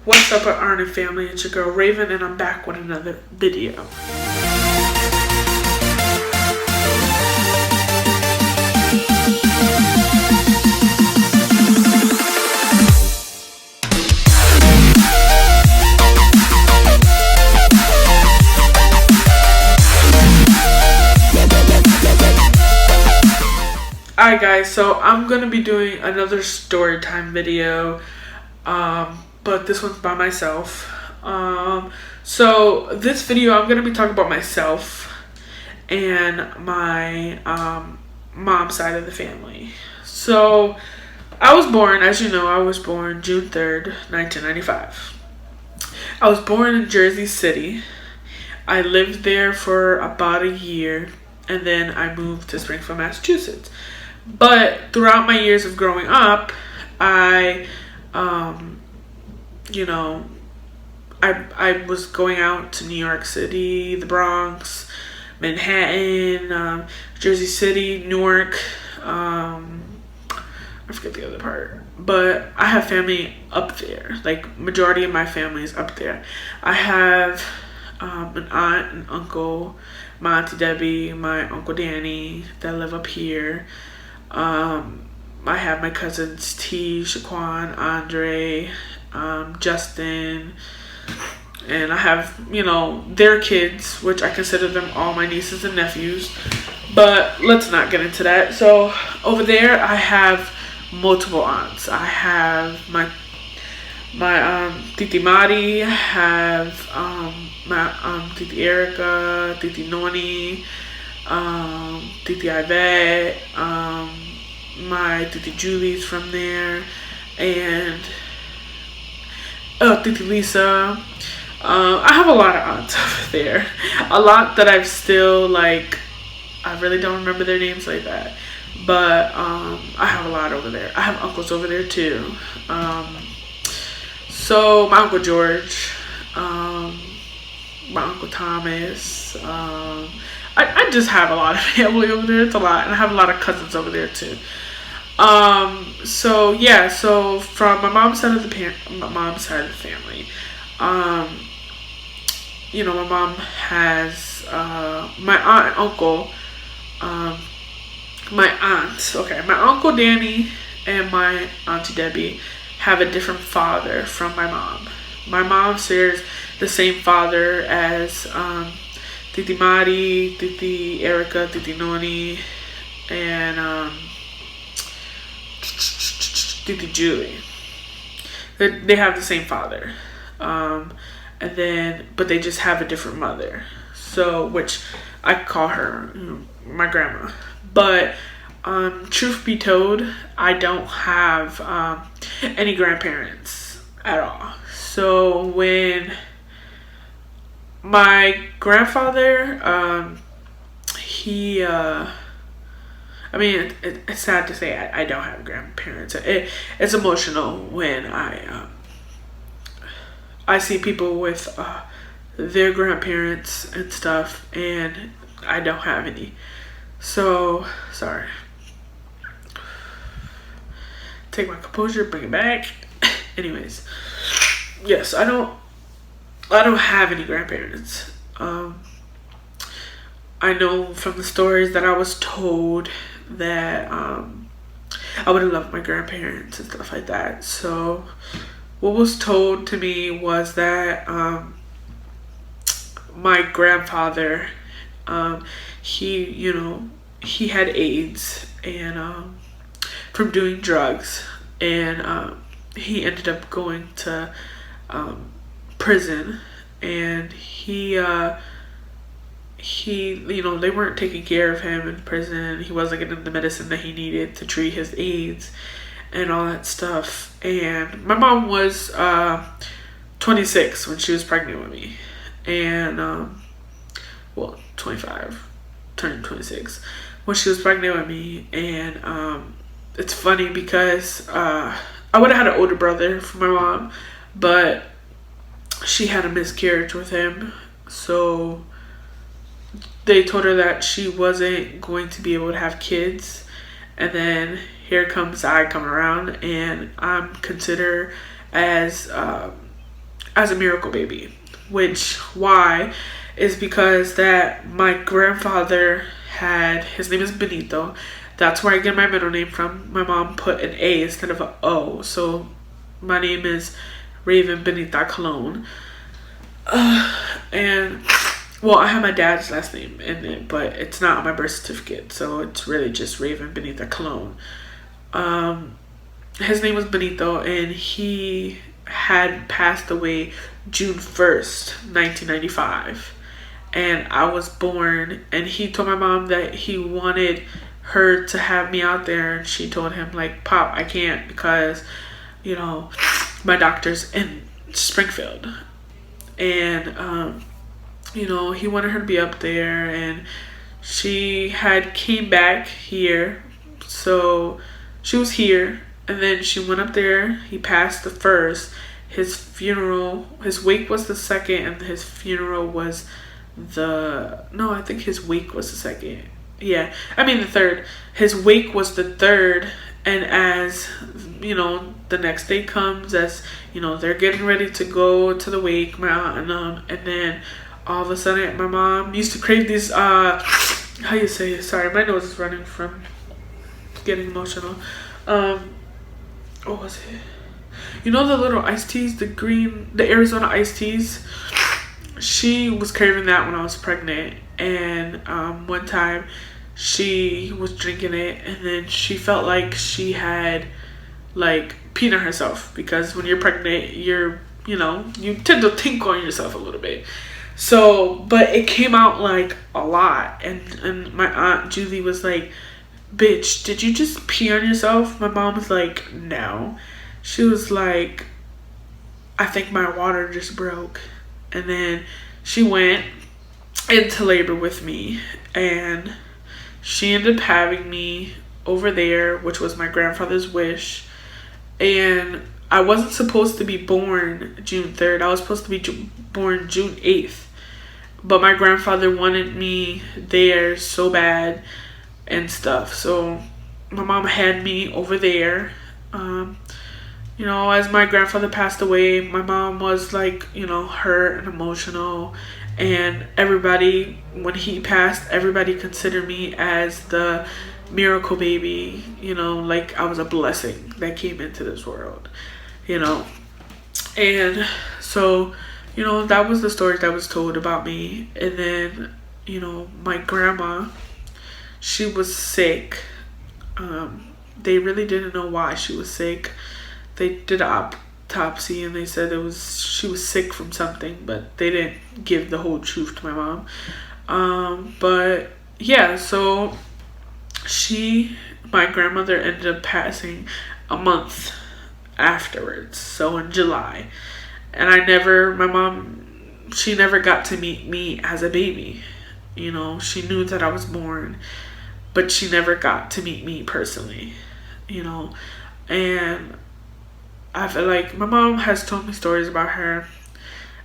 What's up, Arn and family? It's your girl Raven, and I'm back with another video. Alright guys, so I'm going to be doing another story time video, but this one's by myself. So this video I'm going to be talking about myself and my mom's side of the family. So I was born, as you know, I was born June 3rd, 1995. I was born in Jersey City. I lived there for about a year, and then I moved to Springfield, Massachusetts. But throughout my years of growing up, I was going out to New York City, the Bronx, Manhattan, Jersey City, Newark. I forget the other part. But I have family up there. Like, majority of my family is up there. I have an aunt and uncle, my auntie Debbie, my uncle Danny, that live up here. I have my cousins T, Shaquan, Andre, Justin, and I have, their kids, which I consider them all my nieces and nephews, but let's not get into that. So over there I have multiple aunts. I have my Titi Mari, I have my Titi Nyerika, Titi Noni, Titi Ivette, my Titi Julie's from there, and Titi Lisa. I have a lot of aunts over there. A lot that I've still, I really don't remember their names like that. But I have a lot over there. I have uncles over there too. So my Uncle George, my Uncle Thomas, I just have a lot of family over there. It's a lot. And I have a lot of cousins over there too. So yeah, so from my mom's side of the family, my mom has my aunt and uncle, my Uncle Danny and my Auntie Debbie have a different father from my mom. My mom shares the same father as Titi Mari, Titi Erica, Titi Noni, and Titi Julie. They have the same father, but they just have a different mother. So, which I call her my grandma. But truth be told, I don't have any grandparents at all. So when my grandfather, it's sad to say I don't have grandparents. It's emotional when I see people with their grandparents and stuff, and I don't have any. So, sorry. Take my composure, bring it back. Anyways, yes, I don't have any grandparents. I know from the stories that I was told that I would have loved my grandparents and stuff like that. So what was told to me was that my grandfather, he had AIDS and from doing drugs, and he ended up going to prison, and he they weren't taking care of him in prison. He wasn't getting the medicine that he needed to treat his AIDS and all that stuff. And my mom was 26 when she was pregnant with me, and 25, turning 26 when she was pregnant with me. And it's funny because I would have had an older brother for my mom, but she had a miscarriage with him, so they told her that she wasn't going to be able to have kids. And then here comes I coming around, and I'm considered as as a miracle baby. Which, why, is because that my grandfather had, his name is Benito. That's where I get my middle name from. My mom put an A instead of an O. So my name is Raven Benita Colon. And, well, I have my dad's last name in it, but it's not on my birth certificate. So it's really just Raven Benita Colon. His name was Benito, and he had passed away June 1st, 1995. And I was born, and he told my mom that he wanted her to have me out there, and she told him, like, Pop, I can't because, you know, my doctor's in Springfield. And, you know, he wanted her to be up there, and she had came back here, so she was here, and then she went up there. He passed the first. His funeral, his wake was the second, and his funeral was I think his wake was the second. Yeah, I mean the third. His wake was the third, and as, you know, the next day comes, as, you know, they're getting ready to go to the wake, my aunt and then all of a sudden, my mom used to crave these, how you say it? Sorry, my nose is running from getting emotional. What was it? You know the little iced teas, the Arizona iced teas? She was craving that when I was pregnant, and one time she was drinking it, and then she felt like she had, like, peed on herself, because when you're pregnant, you tend to think on yourself a little bit. So, but it came out, like, a lot, and my aunt Julie was like, bitch, did you just pee on yourself? My mom was like, no. She was like, I think my water just broke. And then she went into labor with me, and she ended up having me over there, which was my grandfather's wish. And I wasn't supposed to be born June 3rd. I was supposed to be born June 8th. But my grandfather wanted me there so bad and stuff. So my mom had me over there. You know, as my grandfather passed away, my mom was, like, you know, hurt and emotional. And everybody, when he passed, everybody considered me as the miracle baby. You know, like I was a blessing that came into this world, you know. And so, you know, that was the story that was told about me. And then, you know, my grandma, she was sick. They really didn't know why she was sick. They did an autopsy, and they said she was sick from something, but they didn't give the whole truth to my mom. But yeah, so my grandmother ended up passing a month afterwards, so in July. And my mom, she never got to meet me as a baby. You know, she knew that I was born, but she never got to meet me personally, you know. And I feel like my mom has told me stories about her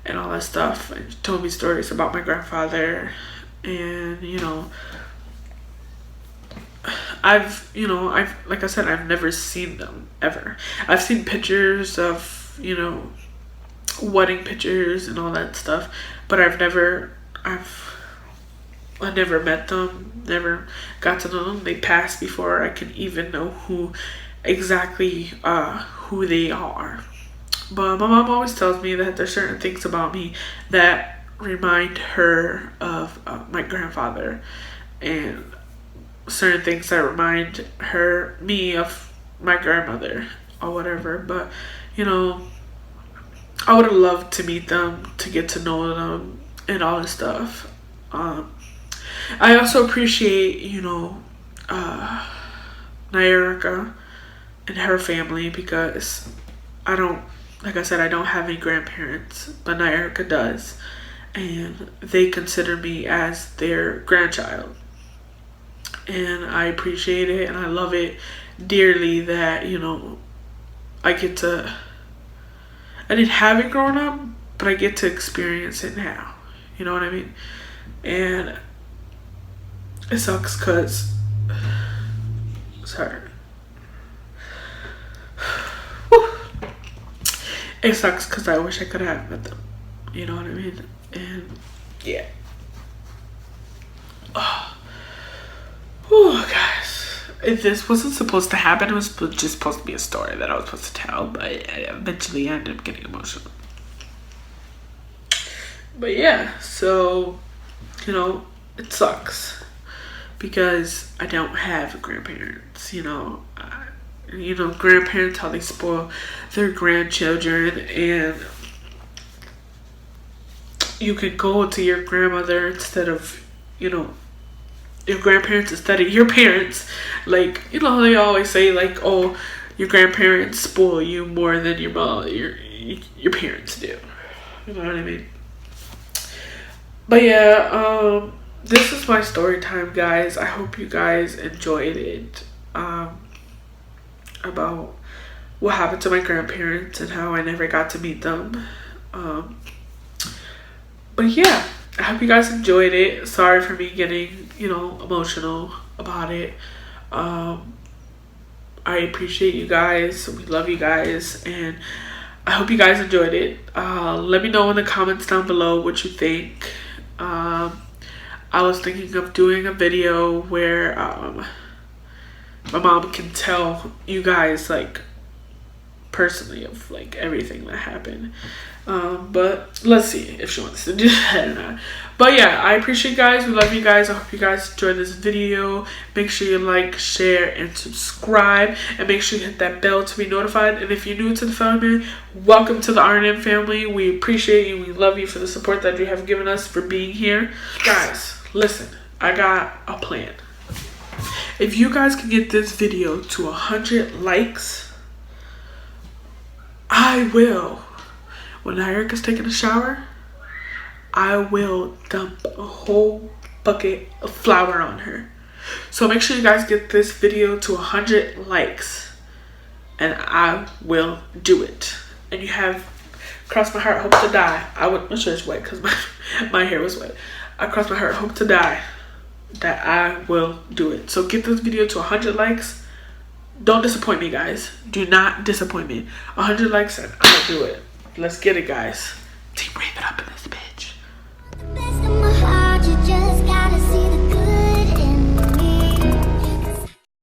and all that stuff, and told me stories about my grandfather. And, you know, like I said, I've never seen them ever. I've seen pictures of, you know, wedding pictures and all that stuff, but I never met them, never got to know them. They passed before I could even know who they are. But my mom always tells me that there's certain things about me that remind her of my grandfather, and certain things that remind me of my grandmother or whatever. But, you know, I would have loved to meet them, to get to know them and all this stuff. I also appreciate, you know, Nyerika and her family, because I don't have any grandparents, but Nyerika does, and they consider me as their grandchild. And I appreciate it, and I love it dearly that, you know, I didn't have it growing up, but I get to experience it now. You know what I mean? And it sucks because, sorry. it sucks because I wish I could have met them. You know what I mean? And yeah. Oh, oh guys. This wasn't supposed to happen. It was just supposed to be a story that I was supposed to tell, but eventually I ended up getting emotional. But yeah, so, you know, it sucks because I don't have grandparents, you know. Grandparents, how they spoil their grandchildren, and you can go to your grandmother instead of, your grandparents instead of your parents. Like, they always say, like, oh, your grandparents spoil you more than your mom, your parents do. You know what I mean? But yeah, this is my story time, guys. I hope you guys enjoyed it. About what happened to my grandparents and how I never got to meet them. But yeah, I hope you guys enjoyed it. Sorry for me getting, emotional about it. I appreciate you guys. We love you guys. And I hope you guys enjoyed it. Let me know in the comments down below what you think. I was thinking of doing a video where my mom can tell you guys, like, personally of, like, everything that happened. But let's see if she wants to do that or not. But yeah, I appreciate you guys. We love you guys. I hope you guys enjoyed this video. Make sure you like, share, and subscribe. And make sure you hit that bell to be notified. And if you're new to the family, welcome to the RNM family. We appreciate you. We love you for the support that you have given us, for being here. Guys, listen, I got a plan. If you guys can get this video to 100 likes, I will, when nyerika's taking a shower, I will dump a whole bucket of flour on her. So make sure you guys get this video to 100 likes, and I will do it. And you have, cross my heart, hope to die. My shirt's wet because my hair was wet. I cross my heart, hope to die, that I will do it. So get this video to 100 likes. Don't disappoint me, guys. Do not disappoint me. 100 likes and I'll do it. Let's get it, guys. Team Brave it up in